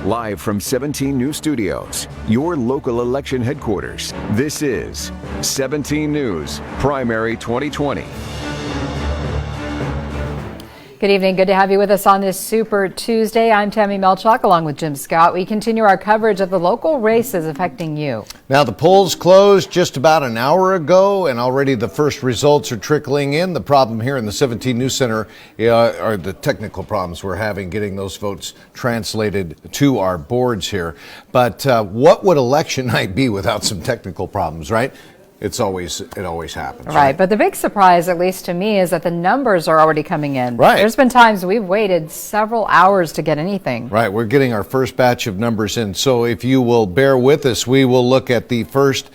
Live from 17 News Studios, your local election headquarters. This is 17 News Primary 2020. Good evening. Good to have you with us on this Super Tuesday. I'm Tammy Melchuk along with Jim Scott. We continue our coverage of the local races affecting you. Now, the polls closed just about an hour ago, and already the first results are trickling in. The problem here in the 17 News Center are the technical problems we're having getting those votes translated to our boards here. But what would election night be without some technical problems, right? It always happens. Right, but the big surprise, at least to me, is that the numbers are already coming in. Right. There's been times we've waited several hours to get anything. Right, we're getting our first batch of numbers in. So if you will bear with us, we will look at the first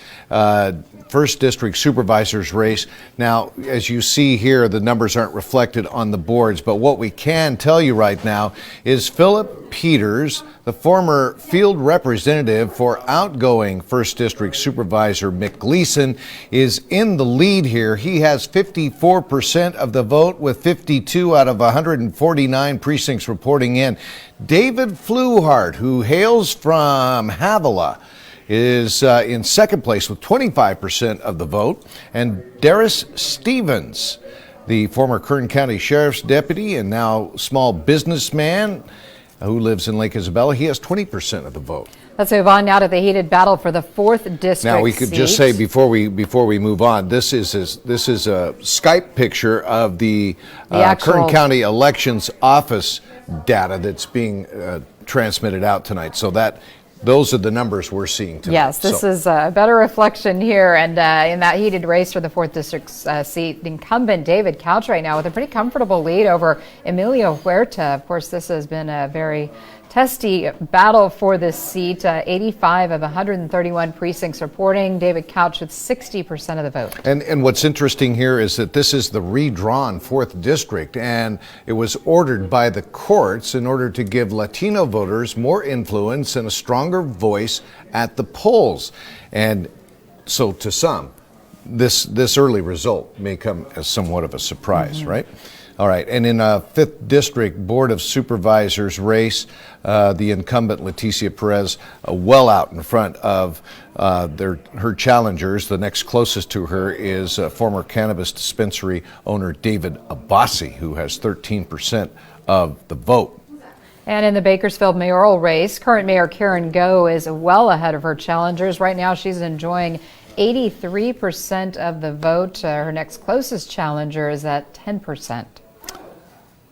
district supervisor's race. Now, as you see here, the numbers aren't reflected on the boards, but what we can tell you right now is Philip Peters, the former field representative for outgoing first district supervisor Mick Gleason, is in the lead here. He has 54% of the vote with 52 out of 149 precincts reporting in. David Fluhart, who hails from Havilah, is in second place with 25% of the vote. And Darius Stevens, the former Kern County Sheriff's deputy and now small businessman who lives in Lake Isabella, he has 20% of the vote. Let's move on now to the heated battle for the 4th district Now, we could just say before we move on, this is a Skype picture of the Kern County Elections Office data that's being transmitted out tonight. So those are the numbers we're seeing tonight. Yes, this is a better reflection here. And in that heated race for the 4th district seat, the incumbent David Couch right now with a pretty comfortable lead over Emilio Huerta. Of course, this has been a very testy battle for this seat. 85 of 131 precincts reporting. David Couch with 60% of the vote. And what's interesting here is that this is the redrawn 4th district, and it was ordered by the courts in order to give Latino voters more influence and a stronger voice at the polls. And so to some, this early result may come as somewhat of a surprise, right? All right, and in a 5th District Board of Supervisors race, the incumbent Leticia Perez well out in front of her challengers. The next closest to her is former cannabis dispensary owner David Abbasi, who has 13% of the vote. And in the Bakersfield mayoral race, current Mayor Karen Go is well ahead of her challengers. Right now, she's enjoying 83% of the vote. Her next closest challenger is at 10%.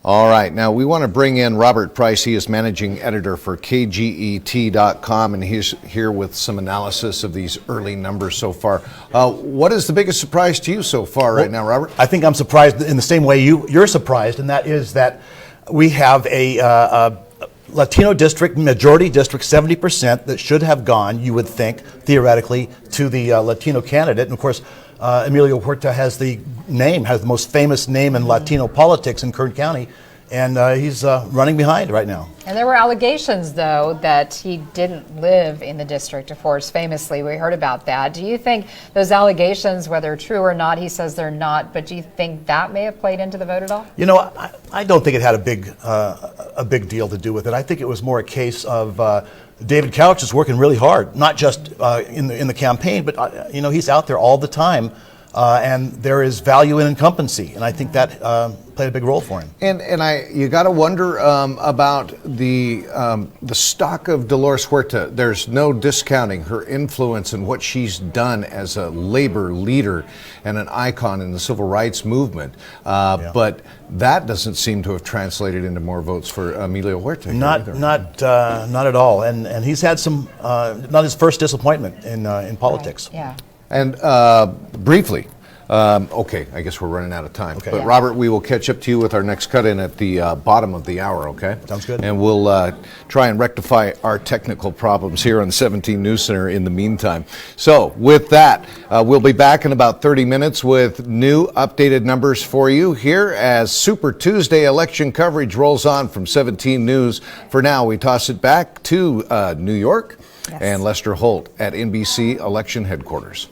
All right. Now, we want to bring in Robert Price. He is managing editor for KGET.com, and he's here with some analysis of these early numbers so far. What is the biggest surprise to you so far right now, Robert? I think I'm surprised in the same way you're surprised, and that is that we have a Latino district, majority district, 70% that should have gone, you would think, theoretically, to the Latino candidate. And of course, Emilio Huerta has the most famous name in Latino politics in Kern County, and he's running behind right now. And there were allegations, though, that he didn't live in the district, of course, famously. We heard about that. Do you think those allegations, whether true or not, he says they're not, but do you think that may have played into the vote at all? You know, I don't think it had a big deal to do with it. I think it was more a case of David Couch is working really hard, not just in the campaign, but he's out there all the time, and there is value in incumbency, and I think that played a big role for him. And you got to wonder about the stock of Dolores Huerta. There's no discounting her influence and what she's done as a labor leader and an icon in the civil rights movement. But that doesn't seem to have translated into more votes for Emilio Huerta. Not at all. And he's had some not his first disappointment in politics. Right. Yeah. And briefly, okay, I guess we're running out of time. Okay. But Robert, we will catch up to you with our next cut-in at the bottom of the hour, okay? Sounds good. And we'll try and rectify our technical problems here on the 17 News Center in the meantime. So with that, we'll be back in about 30 minutes with new updated numbers for you here as Super Tuesday election coverage rolls on from 17 News. For now, we toss it back to New York and Lester Holt at NBC Election Headquarters.